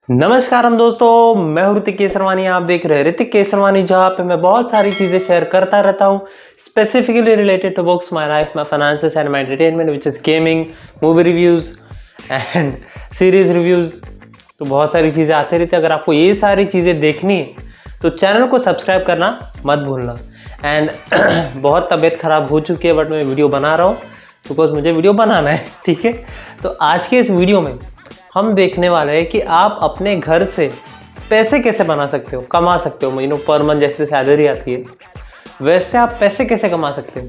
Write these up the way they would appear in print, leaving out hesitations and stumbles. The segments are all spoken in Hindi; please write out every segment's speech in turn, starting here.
नमस्कार हम दोस्तों, मैं हूं ऋतिक केसरवानी। आप देख रहे हैं ऋतिक केसरवानी, जहां पे मैं बहुत सारी चीजें शेयर करता रहता हूं specifically related to books, my life, my finances and my entertainment, which is gaming, movie reviews and series reviews. तो बहुत सारी चीजें आते रहती है। अगर आपको ये सारी चीजें देखनी है तो चैनल को सब्सक्राइब करना मत भूलना। एंड बहुत तबीयत खराब हो चुकी है, बट मैं वीडियो बना रहा हूँ बिकॉज मुझे वीडियो बनाना है, ठीक है। तो आज के इस वीडियो में हम देखने वाले हैं कि आप अपने घर से पैसे कैसे बना सकते हो, कमा सकते हो। पर मंथ जैसे सैलरी आती है वैसे आप पैसे कैसे कमा सकते हो।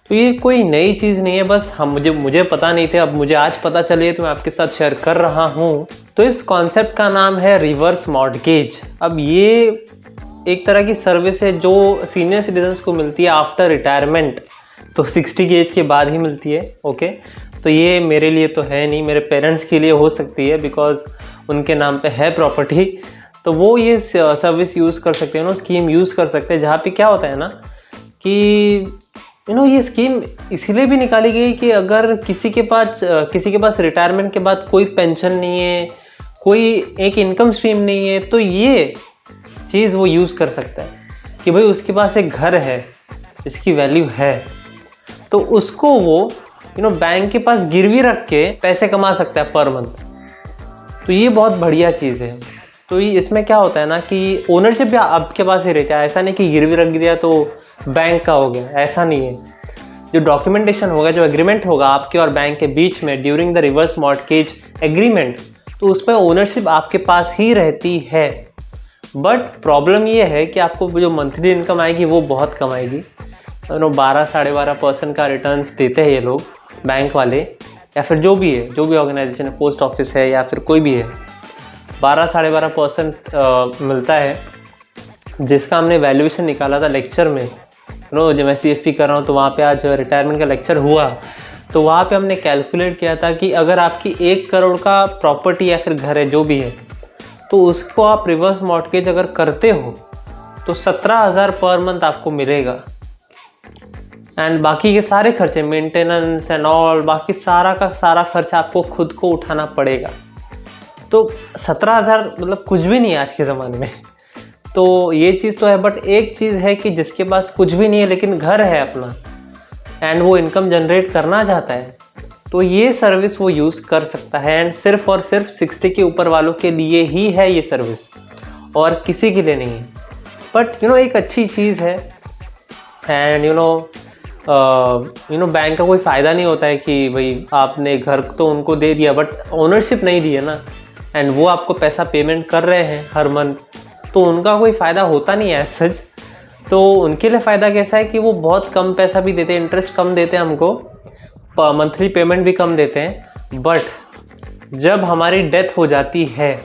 तो ये कोई नई चीज़ नहीं है, बस मुझे पता नहीं थे, अब मुझे आज पता चली है तो मैं आपके साथ शेयर कर रहा हूँ। तो इस कॉन्सेप्ट का नाम है रिवर्स मॉर्टगेज। अब ये एक तरह की सर्विस है जो सीनियर सिटीजन्स को मिलती है आफ्टर रिटायरमेंट, तो 60 की एज के बाद ही मिलती है। ओके, तो ये मेरे लिए तो है नहीं, मेरे पेरेंट्स के लिए हो सकती है बिकॉज उनके नाम पे है प्रॉपर्टी, तो वो ये सर्विस यूज़ कर सकते हैं, स्कीम यूज़ कर सकते हैं। जहाँ पे क्या होता है ना कि ये स्कीम इसीलिए भी निकाली गई कि अगर किसी के पास रिटायरमेंट के बाद कोई पेंशन नहीं है, कोई एक इनकम स्ट्रीम नहीं है, तो ये चीज़ वो यूज़ कर सकता है कि भाई उसके पास एक घर है जिसकी वैल्यू है, तो उसको वो बैंक के पास गिरवी रख के पैसे कमा सकता है पर मंथ। तो ये बहुत बढ़िया चीज़ है। तो ये इसमें क्या होता है ना कि ओनरशिप भी आपके पास ही रहता है। ऐसा नहीं कि गिरवी रख दिया तो बैंक का हो गया, ऐसा नहीं है। जो डॉक्यूमेंटेशन होगा, जो एग्रीमेंट होगा आपके और बैंक के बीच में during the reverse mortgage agreement, तो उस पर ओनरशिप आपके पास ही रहती है। बट प्रॉब्लम ये है कि आपको जो मंथली इनकम आएगी वो बहुत कम आएगी। 12-12.5% का रिटर्न्स देते हैं ये लोग, बैंक वाले या फिर जो भी ऑर्गेनाइजेशन है, पोस्ट ऑफिस है या फिर कोई भी है, 12-12.5% मिलता है। जिसका हमने वैल्यूएशन निकाला था लेक्चर में, जब मैं CFP कर रहा हूँ तो वहाँ पे आज रिटायरमेंट का लेक्चर हुआ, तो वहाँ पे हमने कैलकुलेट किया था कि अगर आपकी 1 करोड़ का प्रॉपर्टी या फिर घर है जो भी है, तो उसको आप रिवर्स मॉर्टगेज अगर करते हो तो 17,000 पर मंथ आपको मिलेगा। एंड बाकी के सारे खर्चे, मेंटेनेंस एंड ऑल, बाकी सारा का सारा खर्चा आपको खुद को उठाना पड़ेगा। तो 17,000 मतलब कुछ भी नहीं है आज के ज़माने में। तो ये चीज़ तो है, बट एक चीज़ है कि जिसके पास कुछ भी नहीं है लेकिन घर है अपना एंड वो इनकम जनरेट करना चाहता है, तो ये सर्विस वो यूज़ कर सकता है। एंड सिर्फ और सिर्फ 60 के ऊपर वालों के लिए ही है ये सर्विस, और किसी के लिए नहीं है। बट एक अच्छी चीज़ है। एंड बैंक का कोई फ़ायदा नहीं होता है कि भाई आपने घर तो उनको दे दिया बट ओनरशिप नहीं दी है ना, एंड वो आपको पैसा पेमेंट कर रहे हैं हर मंथ, तो उनका कोई फ़ायदा होता नहीं है एज सच। तो उनके लिए फ़ायदा कैसा है कि वो बहुत कम पैसा भी देते हैं, इंटरेस्ट कम देते हैं हमको, मंथली पेमेंट भी कम देते हैं। बट जब हमारी डेथ हो जाती है,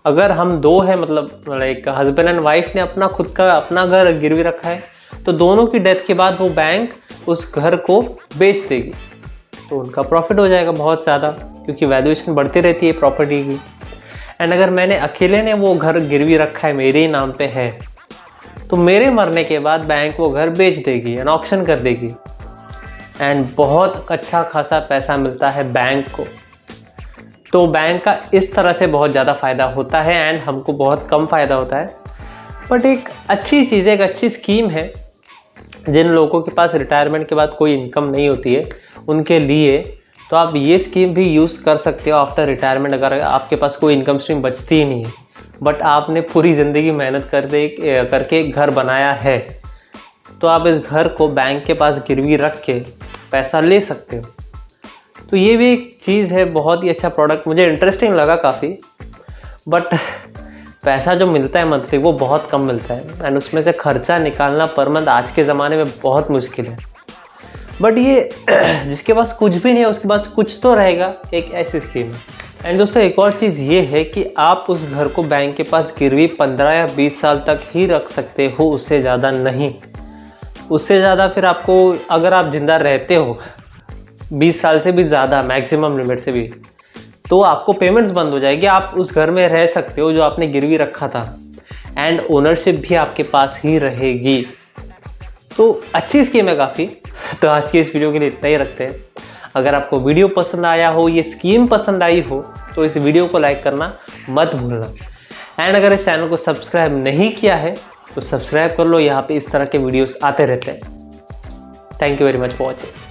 अगर हम दो हैं, मतलब लाइक हस्बैंड एंड वाइफ ने खुद का अपना घर गिरवी रखा है, तो दोनों की डेथ के बाद वो बैंक उस घर को बेच देगी, तो उनका प्रॉफिट हो जाएगा बहुत ज़्यादा, क्योंकि वैल्यूएशन बढ़ती रहती है प्रॉपर्टी की। एंड अगर मैंने अकेले ने वो घर गिरवी रखा है, मेरे ही नाम पे है, तो मेरे मरने के बाद बैंक वो घर बेच देगी एंड ऑक्शन कर देगी, एंड बहुत अच्छा खासा पैसा मिलता है बैंक को। तो बैंक का इस तरह से बहुत ज़्यादा फ़ायदा होता है एंड हमको बहुत कम फ़ायदा होता है। बट एक अच्छी चीज़ है, एक अच्छी स्कीम है जिन लोगों के पास रिटायरमेंट के बाद कोई इनकम नहीं होती है उनके लिए। तो आप ये स्कीम भी यूज़ कर सकते हो आफ्टर रिटायरमेंट, अगर आपके पास कोई इनकम स्ट्रीम बचती ही नहीं है, बट आपने पूरी ज़िंदगी मेहनत करके एक घर बनाया है, तो आप इस घर को बैंक के पास गिरवी रख के पैसा ले सकते हो। तो ये भी एक चीज़ है, बहुत ही अच्छा प्रोडक्ट, मुझे इंटरेस्टिंग लगा काफ़ी। बट पैसा जो मिलता है मंथली वो बहुत कम मिलता है, एंड उसमें से खर्चा निकालना पर मंथ आज के ज़माने में बहुत मुश्किल है। बट ये जिसके पास कुछ भी नहीं है उसके पास कुछ तो रहेगा, एक ऐसी स्कीम है। एंड दोस्तों एक और चीज़ ये है कि आप उस घर को बैंक के पास गिरवी 15 या 20 साल तक ही रख सकते हो, उससे ज़्यादा नहीं। उससे ज़्यादा फिर आपको, अगर आप जिंदा रहते हो 20 साल से भी ज़्यादा, मैक्सिमम लिमिट से भी, तो आपको पेमेंट्स बंद हो जाएगी। आप उस घर में रह सकते हो जो आपने गिरवी रखा था, एंड ओनरशिप भी आपके पास ही रहेगी। तो अच्छी स्कीम है काफ़ी। तो आज की इस वीडियो के लिए इतना ही रखते हैं। अगर आपको वीडियो पसंद आया हो, ये स्कीम पसंद आई हो, तो इस वीडियो को लाइक करना मत भूलना। एंड अगर इस चैनल को सब्सक्राइब नहीं किया है तो सब्सक्राइब कर लो, यहाँ पे इस तरह के वीडियोस आते रहते हैं। Thank you very much for watching.